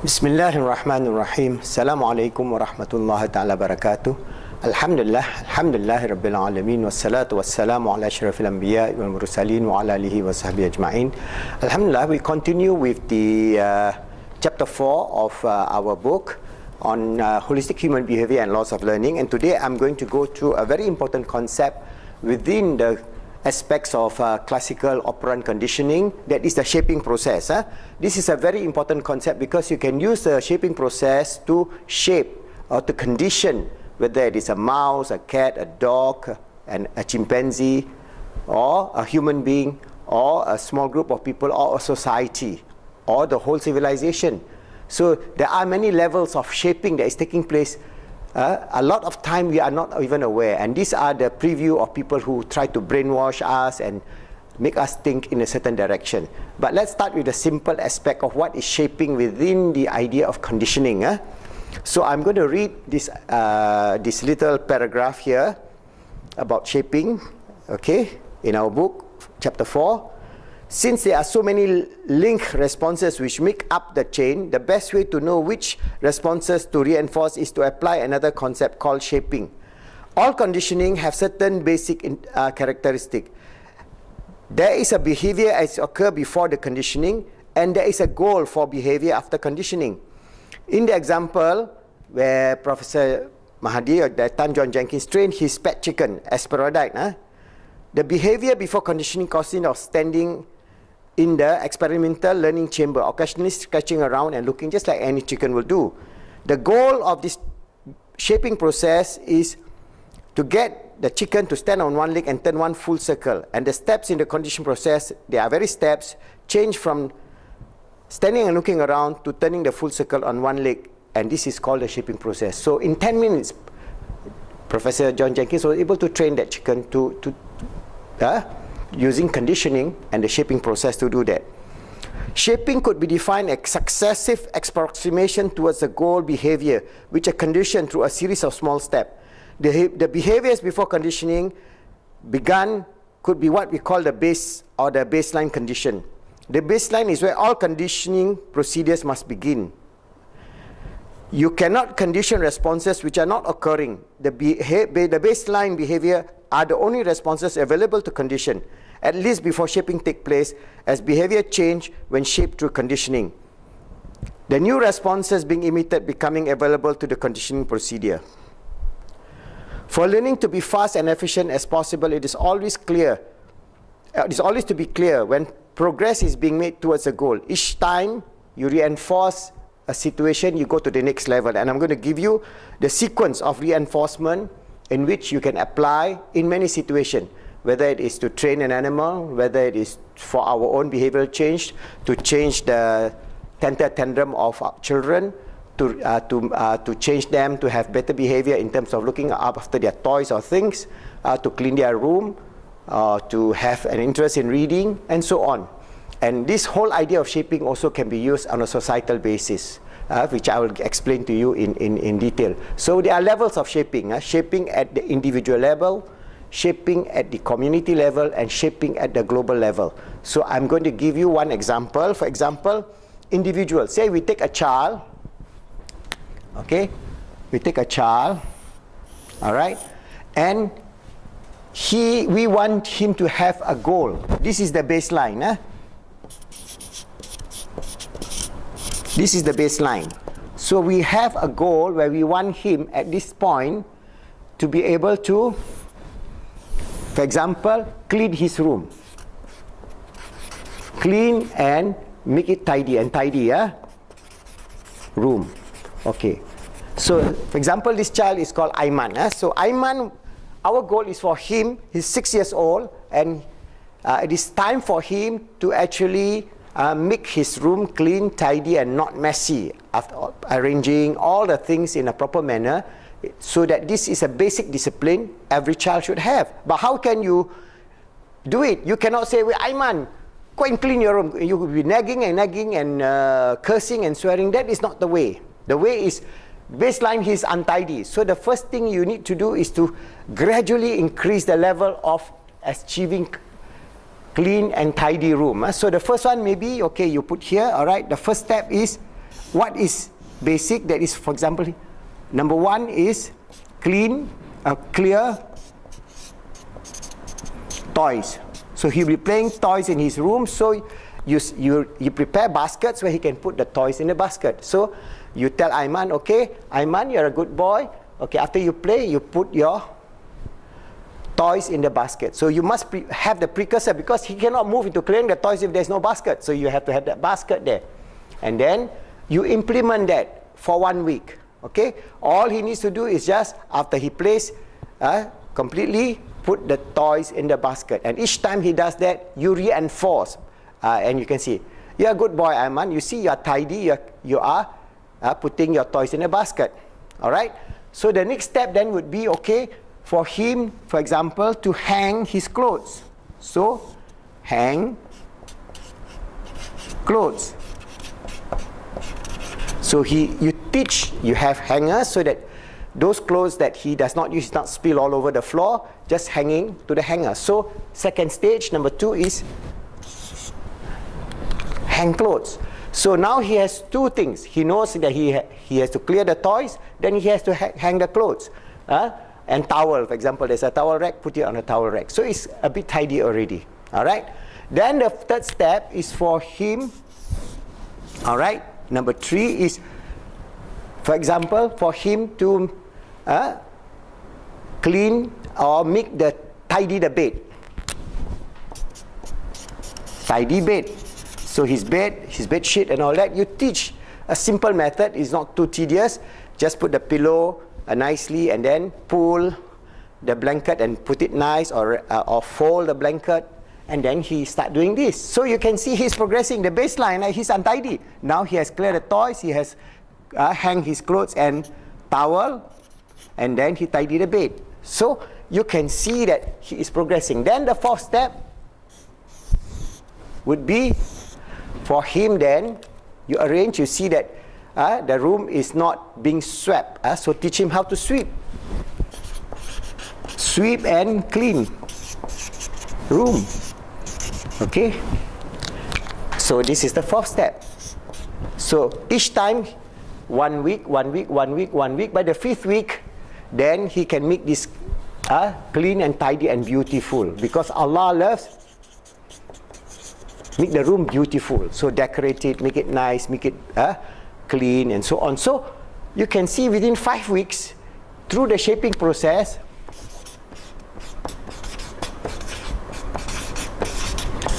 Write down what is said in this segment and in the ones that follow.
Bismillahirrahmanirrahim. Assalamualaikum warahmatullahi ta'ala barakatuh. Alhamdulillah rabbil alamin wassalatu wassalamu ala asyrafil anbiya wal mursalin wa ala alihi wa sahbihi ajma'in. Alhamdulillah, we continue with the chapter 4 of our book on holistic human behavior and laws of learning, and today I'm going to go through a very important concept within the aspects of classical operant conditioning, that is the shaping process. This is a very important concept because you can use the shaping process to shape or to condition whether it is a mouse, a cat, a dog, and a chimpanzee, or a human being, or a small group of people, or a society, or the whole civilization. So there are many levels of shaping that is taking place. A lot of time we are not even aware, and these are the preview of people who try to brainwash us and make us think in a certain direction. But let's start with the simple aspect of what is shaping within the idea of conditioning. So I'm going to read this little paragraph here about shaping, okay, in our book, chapter 4. Since there are so many link responses which make up the chain, the best way to know which responses to reinforce is to apply another concept called shaping. All conditioning have certain basic characteristics. There is a behavior as occurs before the conditioning, and there is a goal for behavior after conditioning. In the example where Professor Mahdi, or at that time John Jenkins, trained his pet chicken, Asperiodite, the behavior before conditioning consisted of standing in the experimental learning chamber, occasionally scratching around and looking just like any chicken will do. The goal of this shaping process is to get the chicken to stand on one leg and turn one full circle. And the steps in the conditioning process, they are very steps, change from standing and looking around to turning the full circle on one leg. And this is called the shaping process. So in 10 minutes, Professor John Jenkins was able to train that chicken using conditioning and the shaping process to do that. Shaping could be defined as successive approximation towards the goal behavior, which are conditioned through a series of small steps. The behaviors before conditioning could be what we call the base or the baseline condition. The baseline is where all conditioning procedures must begin. You cannot condition responses which are not occurring. The baseline behavior are the only responses available to condition, at least before shaping takes place, as behavior change when shaped through conditioning. The new responses being emitted becoming available to the conditioning procedure. For learning to be fast and efficient as possible, it is always to be clear when progress is being made towards a goal. Each time you reinforce a situation, you go to the next level. And I'm going to give you the sequence of reinforcement in which you can apply in many situations, whether it is to train an animal, whether it is for our own behavioral change, to change the tantrum of our children, to change them to have better behavior in terms of looking after their toys or things, to clean their room, to have an interest in reading, and so on. And this whole idea of shaping also can be used on a societal basis, which I will explain to you in detail. So there are levels of shaping. Shaping at the individual level, shaping at the community level, and shaping at the global level. So I'm going to give you one example. For example, individual. Say we take a child. Okay? We take a child. All right? And we want him to have a goal. This is the baseline. This is the baseline. So we have a goal where we want him at this point to be able to, for example, clean his room. Clean and make it tidy and tidy, room. Okay. So, for example, this child is called Aiman. So Aiman, our goal is for him, he's 6 years old, and it is time for him to actually make his room clean, tidy, and not messy, after arranging all the things in a proper manner, so that this is a basic discipline every child should have. But how can you do it? You cannot say, well, Aiman, go and clean your room. You will be nagging and cursing and swearing. That is not the way. The way is, baseline, he is untidy. So the first thing you need to do is to gradually increase the level of achieving clean and tidy room. So the first one maybe, okay, you put here, all right. The first step is what is basic? That is, for example, number one is clear toys. So he'll be playing toys in his room. So you prepare baskets where he can put the toys in the basket. So you tell Aiman, okay, Aiman, you're a good boy. Okay, after you play, you put your toys in the basket. So you must have the precursor, because he cannot move into clearing the toys if there's no basket. So you have to have that basket there. And then you implement that for 1 week. Okay, all he needs to do is just, after he plays, completely put the toys in the basket. And each time he does that, you reinforce. And you can see, you're a good boy, Aiman. You see, you're tidy. You are putting your toys in a basket. All right. So the next step then would be, okay, for him, for example, to hang his clothes. So hang clothes. So you teach, you have hangers, so that those clothes that he does not use, not spill all over the floor, just hanging to the hanger. So second stage, number 2, is hang clothes. So now he has 2 things. He knows that he has to clear the toys, then he has to hang the clothes. And towel, for example, there's a towel rack, put it on a towel rack. So it's a bit tidy already. All right. Then the third step is for him. All right. Number 3 is, for example, for him to clean or tidy the bed. Tidy bed. So his bed sheet and all that, you teach a simple method. It's not too tedious. Just put the pillow nicely, and then pull the blanket and put it nice, or fold the blanket, and then he start doing this. So you can see he's progressing. The baseline, he's untidy. Now he has cleared the toys. He has hang his clothes and towel, and then he tidy the bed. So you can see that he is progressing. Then the 4th step would be for him. Then you arrange. You see that the room is not being swept. So teach him how to sweep. Sweep and clean room. Okay. So this is the 4th step. So each time, 1 week, 1 week, 1 week, 1 week. By the 5th week, then he can make this clean and tidy and beautiful, because Allah loves make the room beautiful. So decorate it, make it nice, make it clean, and so on. So you can see within 5 weeks, through the shaping process,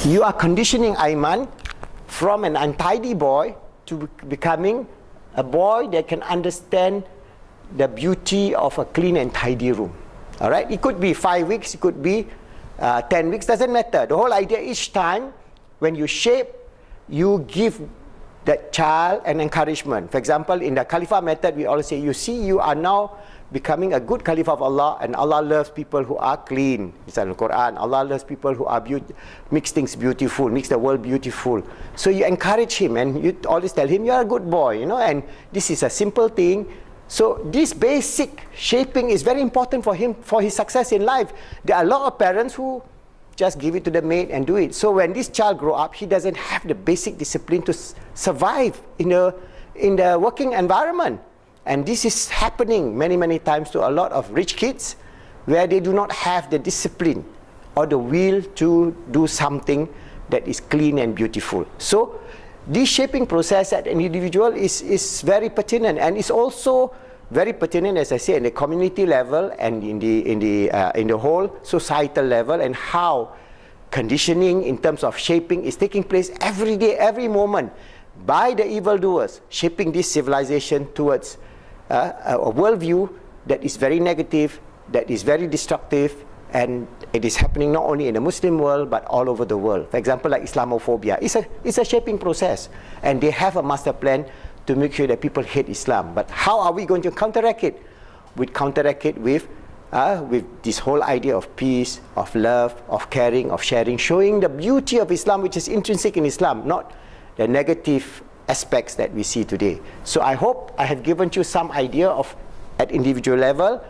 you are conditioning Aiman from an untidy boy to becoming a boy that can understand the beauty of a clean and tidy room. All right, it could be 5 weeks, it could be 10 weeks, doesn't matter. The whole idea, each time when you shape, you give that child an encouragement. For example, in the Khalifah method, we always say, you see, you are now becoming a good Khalifah of Allah, and Allah loves people who are clean. It's in the Quran. Allah loves people who are makes things beautiful, makes the world beautiful. So you encourage him, and you always tell him, you're a good boy, you know, and this is a simple thing. So this basic shaping is very important for him, for his success in life. There are a lot of parents who just give it to the maid and do it. So when this child grow up, he doesn't have the basic discipline to survive in the working environment. And this is happening many times to a lot of rich kids, where they do not have the discipline or the will to do something that is clean and beautiful. So this shaping process at an individual is very pertinent, and it's also very pertinent, as I say, in the community level and in the whole societal level, and how conditioning in terms of shaping is taking place every day, every moment, by the evildoers, shaping this civilization towards a worldview that is very negative, that is very destructive, and it is happening not only in the Muslim world but all over the world. For example, like Islamophobia, it's a shaping process, and they have a master plan to make sure that people hate Islam. But how are we going to counteract it? We counteract it with this whole idea of peace, of love, of caring, of sharing, showing the beauty of Islam, which is intrinsic in Islam, not the negative aspects that we see today. So I hope I have given you some idea of at individual level.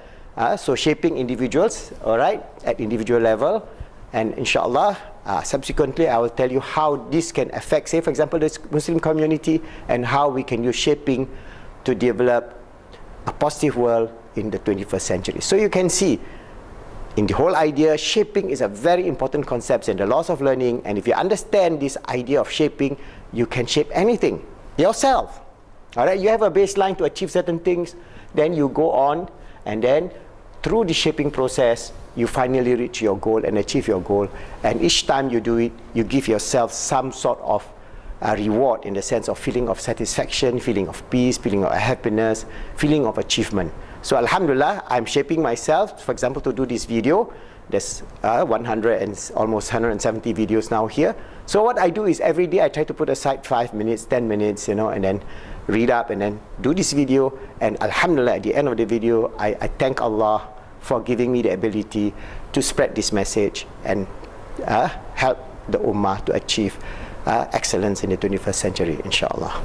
So shaping individuals, all right, at individual level, And inshallah, subsequently, I will tell you how this can affect, say, for example, the Muslim community, and how we can use shaping to develop a positive world in the 21st century. So you can see, in the whole idea, shaping is a very important concept in the laws of learning. And if you understand this idea of shaping, you can shape anything yourself. All right, you have a baseline to achieve certain things, then you go on, and then through the shaping process, you finally reach your goal and achieve your goal. And each time you do it, you give yourself some sort of reward, in the sense of feeling of satisfaction, feeling of peace, feeling of happiness, feeling of achievement. So alhamdulillah, I'm shaping myself, for example, to do this video. There's 100 and almost 170 videos now here. So what I do is every day I try to put aside 5 minutes, 10 minutes, you know, and then read up and then do this video. And alhamdulillah, at the end of the video, I thank Allah for giving me the ability to spread this message and help the ummah to achieve excellence in the 21st century, inshallah.